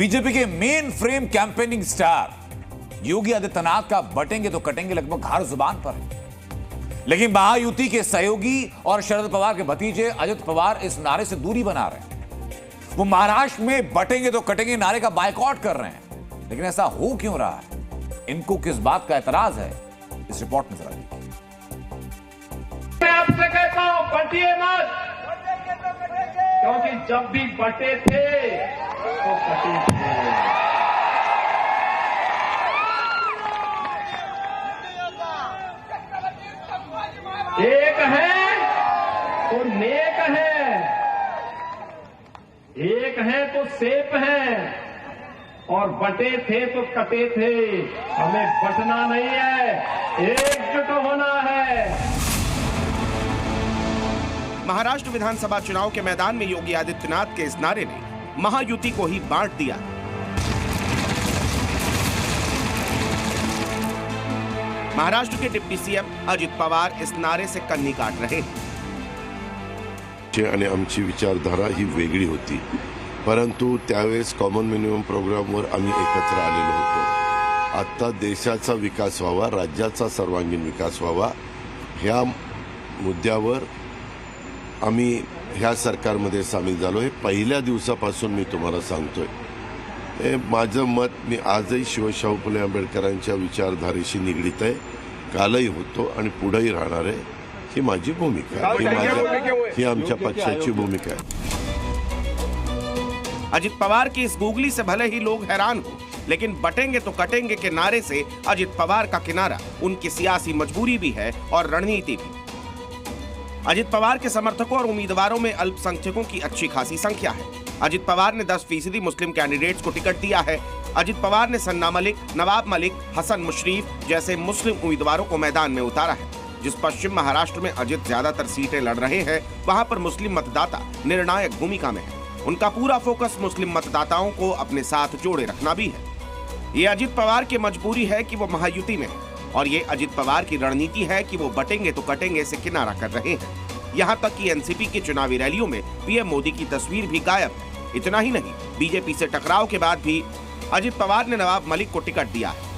BJP के main frame campaigning star Yogi Adityanath का बटेंगे तो कटेंगे लगभग हर जुबान पर है। लेकिन महायुति के सहयोगी और शरद पवार के भतीजे अजित पवार इस नारे से दूरी बना रहे हैं। वो महाराष्ट्र में बटेंगे तो कटेंगे नारे का बायकॉट कर रहे हैं। लेकिन ऐसा हो क्यों रहा है, इनको किस बात का एतराज है, इस रिपोर्ट में जरा देखिए। मैं आपसे कहता हूं बटिए मत, क्योंकि जब भी बटे थे तो कटे थे। एक है तो नेक है, एक है तो सेफ है, और बटे थे तो कटे थे। हमें बटना नहीं है, एकजुट होना है। महाराष्ट्र विधानसभा चुनाव के मैदान में योगी आदित्यनाथ के इस नारे ने महायुति को ही बांट दिया। महाराष्ट्र के डिप्टी सीएम अजित पवार इस नारे से कन्नी काट रहे हैं। आणि आमची विचारधारा ही वेगळी होती, परंतु त्यावेळेस कॉमन मिनिमम प्रोग्रामवर आम्ही एकत्र आलेलो होतो। आता देशाचा विकास व्हावा, राज्याचा सर्वांगीण विकास व्हावा, ह्या मुद्द्यावर आम्ही ह्या सरकारमध्ये सामील झालो। हे पहिल्या दिवसापासून मी तुम्हाला सांगतोय, हे माझं मत मी आजही शिवशाहू फुले आंबेडकरांच्या विचारधारेशी निगडीत आहे, कालही होतो आणि पुढेही राहणार आहे। ही माझी भूमिका आहे, ही आमच्या पक्षाची भूमिका आहे। अजित पवार की इस गूगली से भले ही लोग हैरान हो, लेकिन बटेंगे तो कटेंगे के नारे से अजित पवार का किनारा उनकी सियासी मजबूरी भी है और रणनीति भी। अजित पवार के समर्थकों और उम्मीदवारों में अल्पसंख्यकों की अच्छी खासी संख्या है। अजित पवार ने 10% मुस्लिम कैंडिडेट्स को टिकट दिया है। अजित पवार ने सन्ना मलिक, नवाब मलिक, हसन मुशरीफ जैसे मुस्लिम उम्मीदवारों को मैदान में उतारा है। जिस पश्चिम महाराष्ट्र में अजित ज्यादातर सीटें लड़ रहे हैं, वहां पर मुस्लिम मतदाता निर्णायक भूमिका में है। उनका पूरा फोकस मुस्लिम मतदाताओं को अपने साथ जोड़े रखना भी है। ये अजित पवार की मजबूरी है कि वो महायुति में है, और ये अजित पवार की रणनीति है कि वो बटेंगे तो कटेंगे से किनारा कर रहे हैं। यहाँ तक कि एनसीपी की चुनावी रैलियों में पीएम मोदी की तस्वीर भी गायब है। इतना ही नहीं, बीजेपी से टकराव के बाद भी अजित पवार ने नवाब मलिक को टिकट दिया है।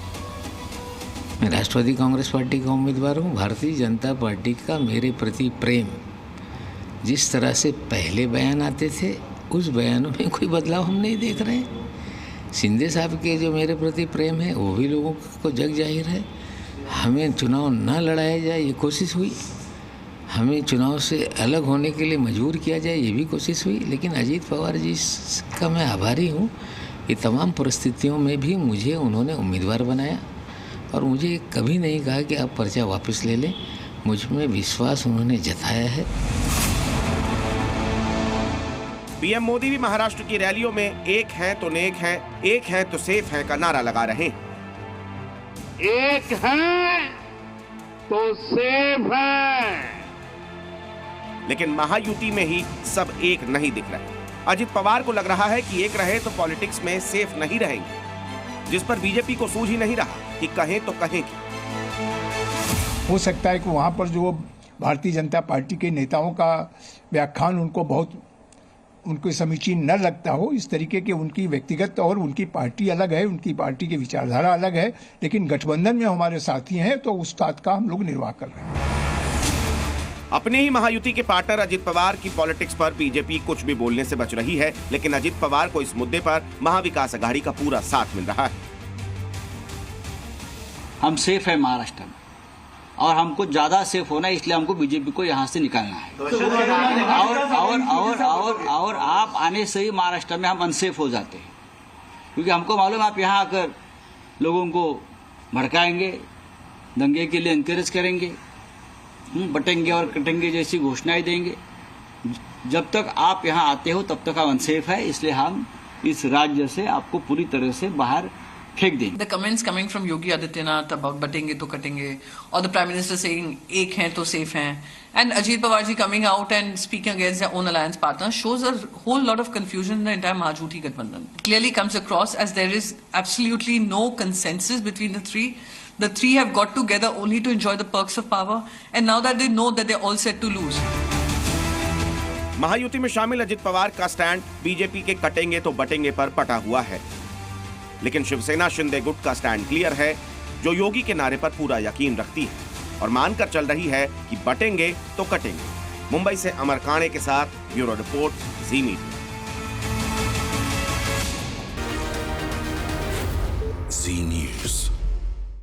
मैं राष्ट्रवादी कांग्रेस पार्टी का उम्मीदवार हूँ। भारतीय जनता पार्टी का मेरे प्रति प्रेम, जिस तरह से पहले बयान आते थे, उस बयानों में कोई बदलाव हम नहीं देख रहे हैं। शिंदे साहब के जो मेरे प्रति प्रेम है, वो भी लोगों को जग जाहिर है। हमें चुनाव न लड़ाया जाए ये कोशिश हुई, हमें चुनाव से अलग होने के लिए मजबूर किया जाए ये भी कोशिश हुई। लेकिन अजीत पवार जी का मैं आभारी हूँ कि तमाम परिस्थितियों में भी मुझे उन्होंने उम्मीदवार बनाया, और मुझे कभी नहीं कहा कि आप पर्चा वापस ले लें। मुझ में विश्वास उन्होंने जताया है। पीएम मोदी भी महाराष्ट्र की रैलियों में एक है तो नेक है, एक है तो सेफ है का नारा लगा रहे हैं। एक है तो सेफ है, लेकिन महायुति में ही सब एक नहीं दिख रहे। अजित पवार को लग रहा है कि एक रहे तो पॉलिटिक्स में सेफ नहीं रहेंगे, जिस पर बीजेपी को सूझ ही नहीं रहा कि कहें तो कहें क्या। हो सकता है कि वहां पर जो भारतीय जनता पार्टी के नेताओं का व्याख्यान उनको समीचीन न लगता हो, इस तरीके के उनकी व्यक्तिगत और उनकी पार्टी अलग है, उनकी पार्टी की विचारधारा अलग है, लेकिन गठबंधन में हमारे साथी हैं, तो उस बात का हम लोग निर्वाह कर रहे हैं। अपने ही महायुति के पार्टनर अजित पवार की पॉलिटिक्स पर बीजेपी कुछ भी बोलने से बच रही है, लेकिन अजित पवार को इस मुद्दे पर महाविकास अघाड़ी का पूरा साथ मिल रहा है। हम सेफ है महाराष्ट्र में, और हमको ज्यादा सेफ होना है, इसलिए हमको बीजेपी को यहाँ से निकालना है। और आप आने से ही महाराष्ट्र में हम अनसेफ हो जाते हैं, क्योंकि हमको मालूम है आप यहाँ आकर लोगों को भड़काएंगे, दंगे के लिए एनकरेज करेंगे, बटेंगे और कटेंगे जैसी घोषणाएं देंगे। जब तक आप यहाँ आते हो तब तक हम अनसेफ है, इसलिए हम इस राज्य से आपको पूरी तरह से बाहर फेंक देंगे। The comments coming from Yogi Adityanath about बटेंगे तो कटेंगे, or the Prime Minister saying एक हैं तो safe हैं, and Ajit Pawar ji coming out and speaking against their own alliance partners shows a whole lot of confusion in the entire Mahajuti Gathbandhan. Clearly comes across as there is absolutely no consensus between the three. The three have got together only to enjoy the perks of power, and now that they know that they're all set to lose. Mahayuti में शामिल अजित पवार का stand BJP के कटेंगे तो बटेंगे पर पटा हुआ है, लेकिन शिवसेना शिंदे गुट का स्टैंड क्लियर है, जो योगी के नारे पर पूरा यकीन रखती है और मानकर चल रही है कि बटेंगे तो कटेंगे। मुंबई से अमर काणे के साथ ब्यूरो रिपोर्ट, जी मीडिया। जी न्यूज़।